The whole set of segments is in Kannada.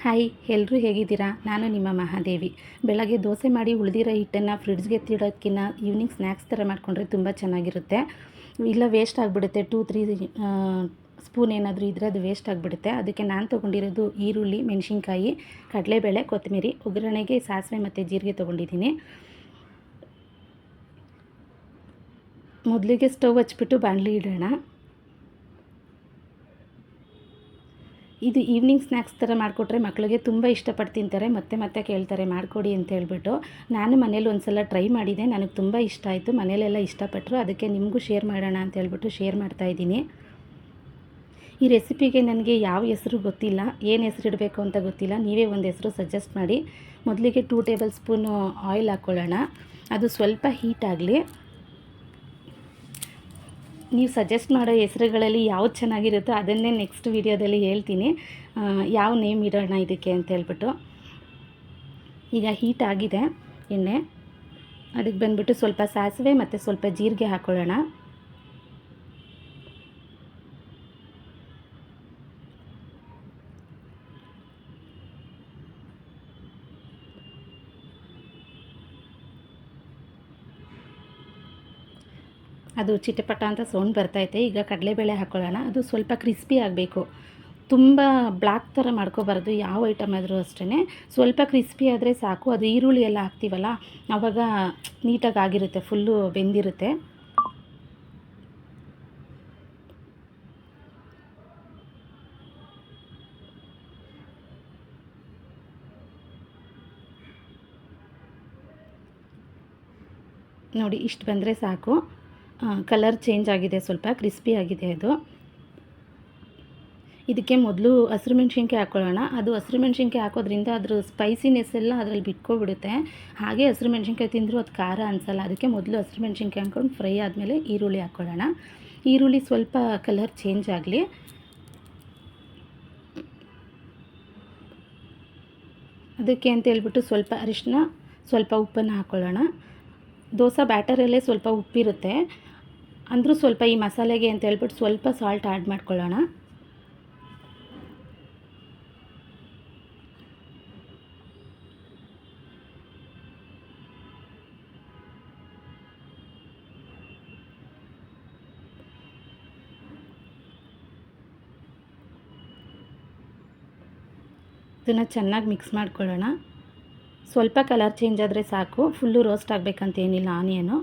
ಹಾಯ್, ಎಲ್ಲರೂ ಹೇಗಿದ್ದೀರಾ? ನಾನು ನಿಮ್ಮ ಮಹಾದೇವಿ. ಬೆಳಗ್ಗೆ ದೋಸೆ ಮಾಡಿ ಉಳಿದಿರೋ ಹಿಟ್ಟನ್ನು ಫ್ರಿಡ್ಜ್ಗೆ ಎತ್ತಿಡೋದಕ್ಕಿಂತ ಈವ್ನಿಂಗ್ ಸ್ನ್ಯಾಕ್ಸ್ ಥರ ಮಾಡಿಕೊಂಡ್ರೆ ತುಂಬ ಚೆನ್ನಾಗಿರುತ್ತೆ. ಇಲ್ಲ ವೇಸ್ಟ್ ಆಗಿಬಿಡುತ್ತೆ. 2-3 ಸ್ಪೂನ್ ಏನಾದರೂ ಇದ್ದರೆ ಅದು ವೇಸ್ಟ್ ಆಗಿಬಿಡುತ್ತೆ. ಅದಕ್ಕೆ ನಾನು ತೊಗೊಂಡಿರೋದು ಈರುಳ್ಳಿ, ಮೆಣಸಿನ್ಕಾಯಿ, ಕಡಲೆಬೇಳೆ, ಕೊತ್ತಂಬರಿ, ಒಗ್ಗರಣೆಗೆ ಸಾಸಿವೆ ಮತ್ತು ಜೀರಿಗೆ ತೊಗೊಂಡಿದ್ದೀನಿ. ಮೊದಲಿಗೆ ಸ್ಟವ್ ಹಚ್ಬಿಟ್ಟು ಬಾಣಲಿ ಇಡೋಣ. ಇದು ಈವ್ನಿಂಗ್ ಸ್ನ್ಯಾಕ್ಸ್ ಥರ ಮಾಡಿಕೊಟ್ರೆ ಮಕ್ಕಳಿಗೆ ತುಂಬ ಇಷ್ಟಪಟ್ಟು ತಿಂತಾರೆ. ಮತ್ತೆ ಮತ್ತೆ ಕೇಳ್ತಾರೆ ಮಾಡಿಕೊಡಿ ಅಂತ ಹೇಳ್ಬಿಟ್ಟು. ನಾನು ಮನೇಲಿ ಒಂದು ಸಲ ಟ್ರೈ ಮಾಡಿದೆ. ನನಗೆ ತುಂಬ ಇಷ್ಟ ಆಯಿತು. ಮನೇಲೆಲ್ಲ ಇಷ್ಟಪಟ್ಟರು. ಅದಕ್ಕೆ ನಿಮಗೂ ಶೇರ್ ಮಾಡೋಣ ಅಂತ ಹೇಳ್ಬಿಟ್ಟು ಶೇರ್ ಮಾಡ್ತಾಯಿದ್ದೀನಿ. ಈ ರೆಸಿಪಿಗೆ ನನಗೆ ಯಾವ ಹೆಸರು ಗೊತ್ತಿಲ್ಲ, ಏನು ಹೆಸರಿಡಬೇಕು ಅಂತ ಗೊತ್ತಿಲ್ಲ. ನೀವೇ ಒಂದು ಹೆಸರು ಸಜೆಸ್ಟ್ ಮಾಡಿ. ಮೊದಲಿಗೆ 2 ಟೇಬಲ್ ಸ್ಪೂನು ಆಯಿಲ್ ಹಾಕ್ಕೊಳ್ಳೋಣ. ಅದು ಸ್ವಲ್ಪ ಹೀಟ್ ಆಗಲಿ. ನೀವು ಸಜೆಸ್ಟ್ ಮಾಡೋ ಹೆಸರುಗಳಲ್ಲಿ ಯಾವ್ದು ಚೆನ್ನಾಗಿರುತ್ತೋ ಅದನ್ನೇ ನೆಕ್ಸ್ಟ್ ವೀಡಿಯೋದಲ್ಲಿ ಹೇಳ್ತೀನಿ, ಯಾವ ನೇಮ್ ಇಡೋಣ ಇದಕ್ಕೆ ಅಂತ ಹೇಳ್ಬಿಟ್ಟು. ಈಗ ಹೀಟ್ ಆಗಿದೆ ಎಣ್ಣೆ. ಅದಕ್ಕೆ ಬಂದುಬಿಟ್ಟು ಸ್ವಲ್ಪ ಸಾಸಿವೆ ಮತ್ತು ಸ್ವಲ್ಪ ಜೀರಿಗೆ ಹಾಕ್ಕೊಳ್ಳೋಣ. ಅದು ಚಿಟಪಟ ಅಂತ ಸೌಂಡ್ ಬರ್ತೈತೆ. ಈಗ ಕಡಲೆಬೇಳೆ ಹಾಕ್ಕೊಳ್ಳೋಣ. ಅದು ಸ್ವಲ್ಪ ಕ್ರಿಸ್ಪಿ ಆಗಬೇಕು. ತುಂಬ ಬ್ಲ್ಯಾಕ್ ಥರ ಮಾಡ್ಕೋಬಾರ್ದು. ಯಾವ ಐಟಮ್ ಆದರೂ ಅಷ್ಟೇ ಸ್ವಲ್ಪ ಕ್ರಿಸ್ಪಿ ಆದರೆ ಸಾಕು. ಅದು ಈರುಳ್ಳಿ ಎಲ್ಲ ಹಾಕ್ತೀವಲ್ಲ ಆವಾಗ ನೀಟಾಗಿ ಆಗಿರುತ್ತೆ, ಫುಲ್ಲು ಬೆಂದಿರುತ್ತೆ. ನೋಡಿ, ಇಷ್ಟು ಬಂದರೆ ಸಾಕು. ಕಲರ್ ಚೇಂಜ್ ಆಗಿದೆ, ಸ್ವಲ್ಪ ಕ್ರಿಸ್ಪಿ ಆಗಿದೆ ಅದು. ಇದಕ್ಕೆ ಮೊದಲು ಹಸಿರು ಮೆಣಸಿನ್ಕಾಯಿ ಹಾಕ್ಕೊಳ್ಳೋಣ. ಅದು ಹಸಿರು ಮೆಣಸಿನ್ಕಾಯಿ ಹಾಕೋದ್ರಿಂದ ಅದ್ರ ಸ್ಪೈಸಿನೆಸ್ ಎಲ್ಲ ಅದರಲ್ಲಿ ಬಿಟ್ಕೊಬಿಡುತ್ತೆ. ಹಾಗೆ ಹಸಿರು ಮೆಣಸಿನ್ಕಾಯಿ ತಿಂದರೂ ಅದು ಖಾರ ಅನಿಸಲ್ಲ. ಅದಕ್ಕೆ ಮೊದಲು ಹಸಿರು ಮೆಣಸಿನ್ಕಾಯಿ ಹಾಕ್ಕೊಂಡು ಫ್ರೈ ಆದಮೇಲೆ ಈರುಳ್ಳಿ ಹಾಕ್ಕೊಳ್ಳೋಣ. ಈರುಳ್ಳಿ ಸ್ವಲ್ಪ ಕಲರ್ ಚೇಂಜ್ ಆಗಲಿ. ಅದಕ್ಕೆ ಅಂತ ಹೇಳ್ಬಿಟ್ಟು ಸ್ವಲ್ಪ ಅರಿಶಿನ, ಸ್ವಲ್ಪ ಉಪ್ಪನ್ನು ಹಾಕ್ಕೊಳ್ಳೋಣ. ದೋಸೆ ಬ್ಯಾಟರಲ್ಲೇ ಸ್ವಲ್ಪ ಉಪ್ಪಿರುತ್ತೆ, ಅಂದರೂ ಸ್ವಲ್ಪ ಈ ಮಸಾಲೆಗೆ ಅಂತ ಹೇಳ್ಬಿಟ್ಟು ಸ್ವಲ್ಪ ಸಾಲ್ಟ್ ಆ್ಯಡ್ ಮಾಡ್ಕೊಳ್ಳೋಣ. ಇದನ್ನು ಚೆನ್ನಾಗಿ ಮಿಕ್ಸ್ ಮಾಡ್ಕೊಳ್ಳೋಣ. ಸ್ವಲ್ಪ ಕಲರ್ ಚೇಂಜ್ ಆದರೆ ಸಾಕು, ಫುಲ್ಲು ರೋಸ್ಟ್ ಆಗಬೇಕಂತೇನಿಲ್ಲ ಆನಿಯನು.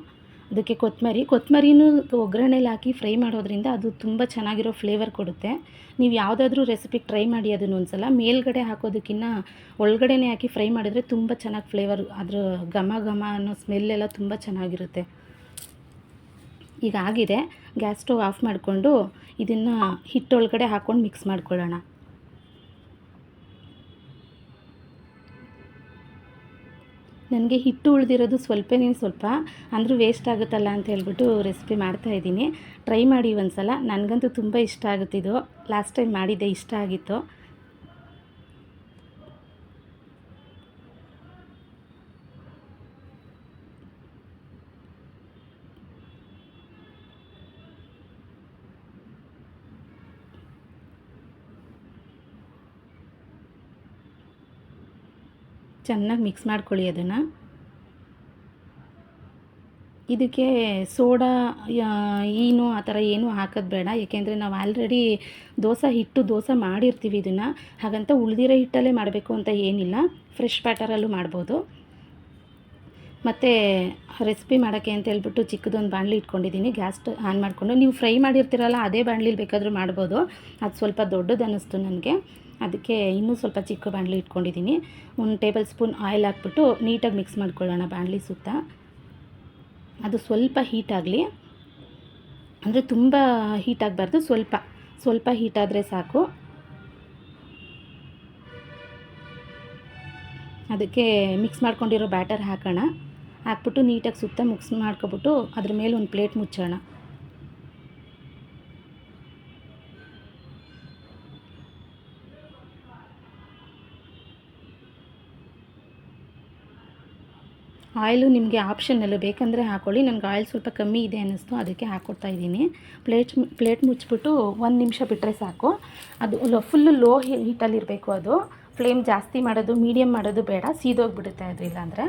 ಅದಕ್ಕೆ ಕೊತ್ತಂಬರಿನೂ ಒಗ್ಗರಣೆಲಿ ಹಾಕಿ ಫ್ರೈ ಮಾಡೋದ್ರಿಂದ ಅದು ತುಂಬ ಚೆನ್ನಾಗಿರೋ ಫ್ಲೇವರ್ ಕೊಡುತ್ತೆ. ನೀವು ಯಾವುದಾದ್ರೂ ರೆಸಿಪಿಗೆ ಟ್ರೈ ಮಾಡಿ ಅದನ್ನು ಒಂದು ಸಲ. ಮೇಲ್ಗಡೆ ಹಾಕೋದಕ್ಕಿಂತ ಒಳಗಡೆನೇ ಹಾಕಿ ಫ್ರೈ ಮಾಡಿದ್ರೆ ತುಂಬ ಚೆನ್ನಾಗಿ ಫ್ಲೇವರ್, ಅದ್ರ ಘಮ ಘಮ ಅನ್ನೋ ಸ್ಮೆಲ್ಲೆಲ್ಲ ತುಂಬ ಚೆನ್ನಾಗಿರುತ್ತೆ. ಈಗ ಆಗಿದೆ. ಗ್ಯಾಸ್ ಸ್ಟವ್ ಆಫ್ ಮಾಡಿಕೊಂಡು ಇದನ್ನು ಹಿಟ್ಟೊಳಗಡೆ ಹಾಕ್ಕೊಂಡು ಮಿಕ್ಸ್ ಮಾಡ್ಕೊಳ್ಳೋಣ. ನನಗೆ ಹಿಟ್ಟು ಉಳಿದಿರೋದು ಸ್ವಲ್ಪ ಅಂದರೂ ವೇಸ್ಟ್ ಆಗುತ್ತಲ್ಲ ಅಂತ ಹೇಳ್ಬಿಟ್ಟು ರೆಸಿಪಿ ಮಾಡ್ತಾಯಿದ್ದೀನಿ. ಟ್ರೈ ಮಾಡಿ ಒಂದು ಸಲ. ನನಗಂತೂ ತುಂಬ ಇಷ್ಟ ಆಗುತ್ತಿದ್ದು. ಲಾಸ್ಟ್ ಟೈಮ್ ಮಾಡಿದ್ದೆ, ಇಷ್ಟ ಆಗಿತ್ತು. ಚೆನ್ನಾಗಿ ಮಿಕ್ಸ್ ಮಾಡ್ಕೊಳ್ಳಿ ಅದನ್ನು. ಇದಕ್ಕೆ ಸೋಡಾ ಈನು ಆ ಥರ ಏನೂ ಹಾಕೋದು ಬೇಡ. ಏಕೆಂದರೆ ನಾವು ಆಲ್ರೆಡಿ ದೋಸೆ ಮಾಡಿರ್ತೀವಿ ಇದನ್ನು. ಹಾಗಂತ ಉಳಿದಿರೋ ಹಿಟ್ಟಲ್ಲೇ ಮಾಡಬೇಕು ಅಂತ ಏನಿಲ್ಲ, ಫ್ರೆಶ್ ಬ್ಯಾಟರಲ್ಲೂ ಮಾಡ್ಬೋದು. ಮತ್ತು ರೆಸಿಪಿ ಮಾಡೋಕ್ಕೆ ಅಂತ ಹೇಳ್ಬಿಟ್ಟು ಚಿಕ್ಕದೊಂದು ಬಾಣಲಿ ಇಟ್ಕೊಂಡಿದ್ದೀನಿ. ಗ್ಯಾಸ್ ಆನ್ ಮಾಡಿಕೊಂಡು, ನೀವು ಫ್ರೈ ಮಾಡಿರ್ತೀರಲ್ಲ ಅದೇ ಬಾಣಲಿಲಿ ಬೇಕಾದರೂ ಮಾಡ್ಬೋದು. ಅದು ಸ್ವಲ್ಪ ದೊಡ್ಡದು ಅನ್ನಿಸ್ತು ನನಗೆ, ಅದಕ್ಕೆ ಇನ್ನೂ ಸ್ವಲ್ಪ ಚಿಕ್ಕ ಬಾಣಲಿ ಇಟ್ಕೊಂಡಿದ್ದೀನಿ. 1 ಟೇಬಲ್ ಸ್ಪೂನ್ ಆಯಿಲ್ ಹಾಕ್ಬಿಟ್ಟು ನೀಟಾಗಿ ಮಿಕ್ಸ್ ಮಾಡ್ಕೊಳ್ಳೋಣ ಬಾಣಲಿ ಸುತ್ತ. ಅದು ಸ್ವಲ್ಪ ಹೀಟ್ ಆಗಲಿ, ಅಂದರೆ ತುಂಬ ಹೀಟ್ ಆಗಬಾರ್ದು, ಸ್ವಲ್ಪ ಹೀಟ್ ಆದರೆ ಸಾಕು. ಅದಕ್ಕೆ ಮಿಕ್ಸ್ ಮಾಡ್ಕೊಂಡಿರೋ ಬ್ಯಾಟರ್ ಹಾಕೋಣ. ಹಾಕ್ಬಿಟ್ಟು ನೀಟಾಗಿ ಸುತ್ತ ಮಿಕ್ಸ್ ಮಾಡ್ಕೊಬಿಟ್ಟು ಅದ್ರ ಮೇಲೆ ಒಂದು ಪ್ಲೇಟ್ ಮುಚ್ಚೋಣ. ಆಯಿಲು ನಿಮಗೆ ಆಪ್ಷನಲ್ಲು, ಬೇಕಂದರೆ ಹಾಕ್ಕೊಳ್ಳಿ. ನನಗೆ ಆಯಿಲ್ ಸ್ವಲ್ಪ ಕಮ್ಮಿ ಇದೆ ಅನ್ನಿಸ್ತು, ಅದಕ್ಕೆ ಹಾಕ್ಕೊಡ್ತಾ ಇದ್ದೀನಿ. ಪ್ಲೇಟ್ ಮುಚ್ಚಿಬಿಟ್ಟು 1 ನಿಮಿಷ ಬಿಟ್ಟರೆ ಸಾಕು. ಅದು ಫುಲ್ಲು ಲೋ ಹೀಟಲ್ಲಿರಬೇಕು. ಅದು ಫ್ಲೇಮ್ ಜಾಸ್ತಿ ಮಾಡೋದು, ಮೀಡಿಯಮ್ ಮಾಡೋದು ಬೇಡ, ಸೀದೋಗಿಬಿಡುತ್ತೆ ಅದು ಇಲ್ಲಾಂದರೆ.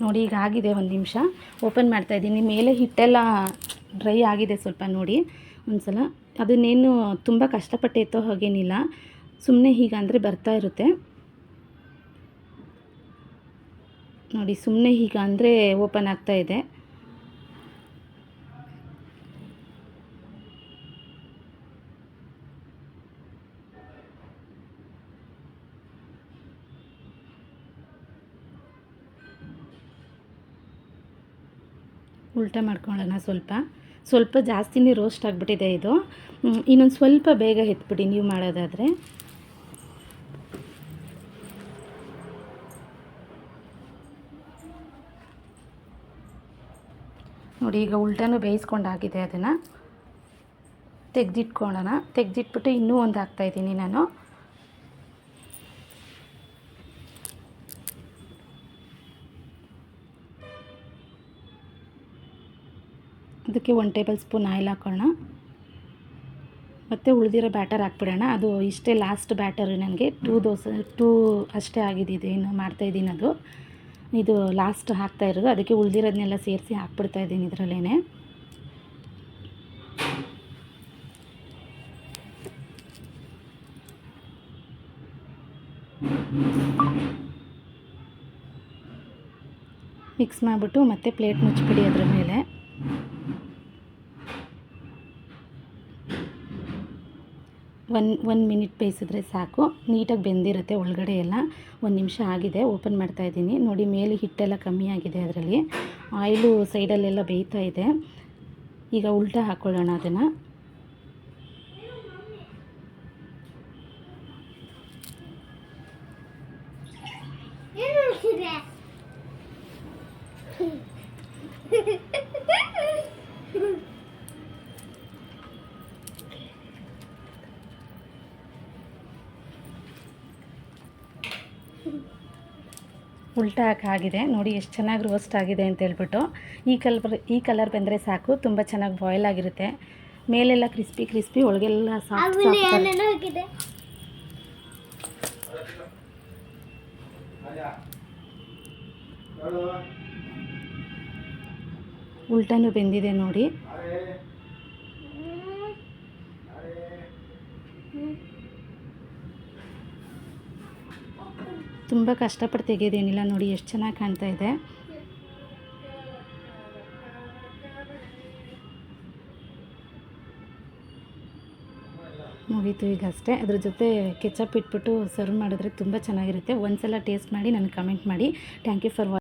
ನೋಡಿ ಈಗ ಆಗಿದೆ. 1 ನಿಮಿಷ ಓಪನ್ ಮಾಡ್ತಾಯಿದ್ದೀನಿ. ಮೇಲೆ ಹಿಟ್ಟೆಲ್ಲ ಡ್ರೈ ಆಗಿದೆ ಸ್ವಲ್ಪ, ನೋಡಿ ಒಂದು ಸಲ. ಅದನ್ನೇನು ತುಂಬ ಕಷ್ಟಪಟ್ಟು ಎತ್ತೋ ಹಾಗೇನಿಲ್ಲ, ಸುಮ್ಮನೆ ಹೀಗಂದರೆ ಬರ್ತಾ ಇರುತ್ತೆ ನೋಡಿ. ಸುಮ್ಮನೆ ಹೀಗ ಅಂದರೆ ಓಪನ್ ಆಗ್ತಾ ಇದೆ. ಉಲ್ಟಾ ಮಾಡ್ಕೊಳ್ಳೋಣ. ಸ್ವಲ್ಪ ಜಾಸ್ತಿನೇ ರೋಸ್ಟ್ ಆಗಿಬಿಟ್ಟಿದೆ ಇದು. ಇನ್ನೊಂದು ಸ್ವಲ್ಪ ಬೇಗ ಎತ್ಬಿಡಿ ನೀವು ಮಾಡೋದಾದರೆ. ನೋಡಿ ಈಗ ಉಲ್ಟಾನು ಬೇಯಿಸ್ಕೊಂಡಾಗಿದೆ. ಅದನ್ನು ತೆಗೆದಿಟ್ಕೊಳ್ಳೋಣ. ತೆಗೆದಿಟ್ಬಿಟ್ಟು ಇನ್ನೂ ಒಂದು ಹಾಕ್ತಾಯಿದ್ದೀನಿ ನಾನು. ಅದಕ್ಕೆ 1 ಟೇಬಲ್ ಸ್ಪೂನ್ ಆಯಿಲ್ ಹಾಕೋಣ. ಮತ್ತು ಉಳಿದಿರೋ ಬ್ಯಾಟರ್ ಹಾಕ್ಬಿಡೋಣ. ಅದು ಇಷ್ಟೇ ಲಾಸ್ಟ್ ಬ್ಯಾಟರು ನನಗೆ. 2 ಅಷ್ಟೇ ಆಗಿದೆ, ಏನು ಮಾಡ್ತಾಯಿದ್ದೀನಿ ಅದು. ಇದು ಲಾಸ್ಟ್ ಹಾಕ್ತಾ ಇರೋದು, ಅದಕ್ಕೆ ಉಳಿದಿರೋದನ್ನೆಲ್ಲ ಸೇರಿಸಿ ಹಾಕ್ಬಿಡ್ತಾಯಿದ್ದೀನಿ ಇದರಲ್ಲೇ. ಮಿಕ್ಸ್ ಮಾಡಿಬಿಟ್ಟು ಮತ್ತೆ ಪ್ಲೇಟ್ ಮುಚ್ಚಿಬಿಡಿ ಅದರ ಮೇಲೆ. ಒನ್ ಮಿನಿಟ್ ಬೇಯಿಸಿದ್ರೆ ಸಾಕು, ನೀಟಾಗಿ ಬೆಂದಿರುತ್ತೆ ಒಳಗಡೆ ಎಲ್ಲ. 1 ನಿಮಿಷ ಆಗಿದೆ, ಓಪನ್ ಮಾಡ್ತಾಯಿದ್ದೀನಿ. ನೋಡಿ ಮೇಲೆ ಹಿಟ್ಟೆಲ್ಲ ಕಮ್ಮಿ ಆಗಿದೆ, ಅದರಲ್ಲಿ ಆಯಿಲು ಸೈಡಲ್ಲೆಲ್ಲ ಬೇಯ್ತಾ ಇದೆ. ಈಗ ಉಲ್ಟಾ ಹಾಕ್ಕೊಳ್ಳೋಣ ಅದನ್ನು. ಉಲ್ಟಾ ಹಾಕಾಗಿದೆ ನೋಡಿ, ಎಷ್ಟು ಚೆನ್ನಾಗಿ ರೋಸ್ಟ್ ಆಗಿದೆ ಅಂತ ಹೇಳ್ಬಿಟ್ಟು. ಈ ಕಲರ್ ಬಂದರೆ ಸಾಕು, ತುಂಬ ಚೆನ್ನಾಗಿ ಬಾಯ್ಲ್ ಆಗಿರುತ್ತೆ. ಮೇಲೆಲ್ಲ ಕ್ರಿಸ್ಪಿ, ಒಳಗೆಲ್ಲ ಸಾಫ್ಟ್. ಉಲ್ಟಾನು ಬೆಂದಿದೆ ನೋಡಿ. ತುಂಬ ಕಷ್ಟಪಟ್ಟು ತೆಗೆಯೋದೇನಿಲ್ಲ ನೋಡಿ, ಎಷ್ಟು ಚೆನ್ನಾಗಿ ಕಾಣ್ತಾ ಇದೆ. ಮುಗೀತು ಈಗ ಅಷ್ಟೇ. ಅದ್ರ ಜೊತೆ ಕೆಚಪ್ ಇಟ್ಬಿಟ್ಟು ಸರ್ವ್ ಮಾಡಿದ್ರೆ ತುಂಬ ಚೆನ್ನಾಗಿರುತ್ತೆ. ಒಂದು ಸಲ ಟೇಸ್ಟ್ ಮಾಡಿ ನನಗೆ ಕಮೆಂಟ್ ಮಾಡಿ. Thank you for watching.